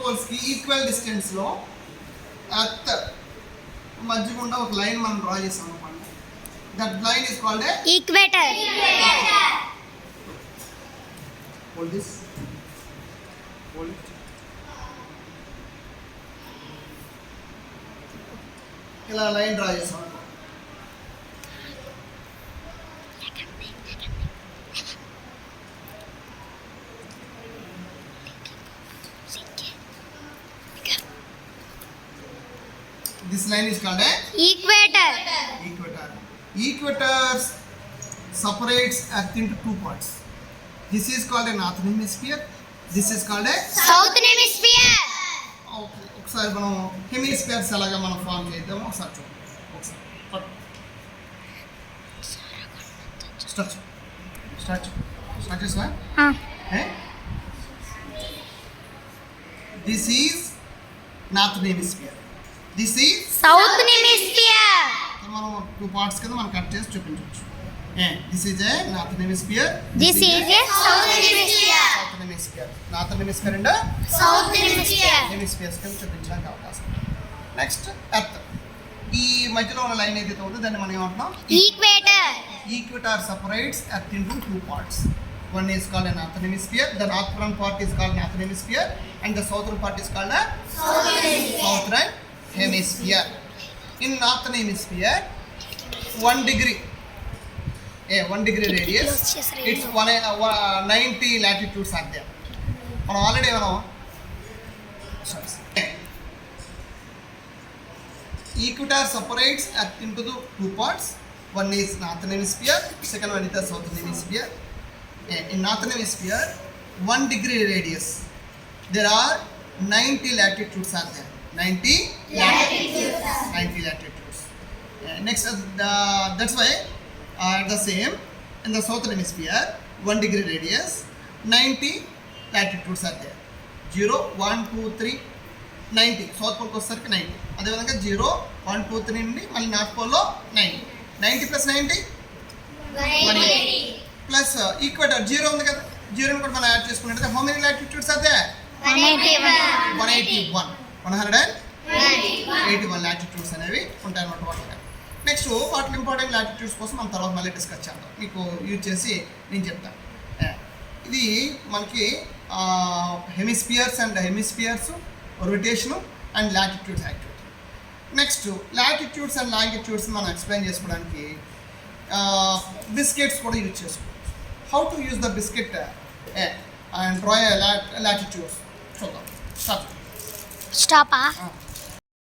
Poles కి equal distance లో earth మధ్య గుండా ఒక లైన్ మనం డ్రా చేసాం అనుకోండి. That line is called a equator. Hold this, hold it. ఇలా లైన్ డ్రా చేసాం అనుకో. This line is called a equator. equator. Equator separates Earth into two parts. This is called a northern hemisphere. This is called a south hemisphere. okay. ఒకసారి మనం hemispheres ఎలాగా మనం form చేద్దాము ఒకసారి చూద్దాం. ఒకసారి స్టార్ట్ చేసా. This is northern hemisphere. This is south hemisphere. మనం టూ పార్ట్స్ కింద మనం కట్ చేసి చూపించవచ్చు. This is a northern hemisphere. This is a south hemisphere. South hemisphere, northern hemisphere and south hemisphere. Hemispheres కింద చూపించడానికి అవకాశం. Next earth. ఈ మధ్యలో ఉన్న లైన్ ఏదైతే ఉందో దాన్ని మనం ఏమంటున్నాం? Equator. Equator separates earth into two parts. One is called a northern hemisphere. The northern part is called northern hemisphere and the southern part is called a southern hemisphere. In northern hemisphere 1 degree 1 degree radius, it's 90 latitudes are there. మనం already మనం equator separates earth into the two parts. One is northern hemisphere, second one is the southern hemisphere. In northern hemisphere 1 degree radius there are 90 latitudes are there. 90 latitudes. Next that's why the same in the southern hemisphere 1 degree radius 90 latitudes are there. 0 1 2 3 90 south పోల్కి వచ్చేసరికి 90. అదేవిధంగా 0 1 2 3 నుండి మళ్ళీ north పోల్లో 90 plus 90 180 plus equator 0 ఉంది కదా, 0 కూడా మనం యాడ్ చేసుకున్నట్లయితే how many latitudes are there? 181 latitudes అనేవి ఉంటాయి అన్నమాట వాటిగా. నెక్స్ట్ వాటి ఇంపార్టెంట్ లాటిట్యూడ్స్ కోసం మనం తర్వాత మళ్ళీ డిస్కస్ చేద్దాం. మీకు యూజ్ చేసి నేను చెప్తాను. ఇది మనకి hemispheres and hemispheres rotation and latitudes activity. Next latitudes and longitudes మనం ఎక్స్ప్లెయిన్ చేసుకోవడానికి బిస్కెట్స్ కూడా యూజ్ చేసుకోవచ్చు. How to use the biscuit and draw latitudes చూద్దాం. స్టాప్. స్టాపా?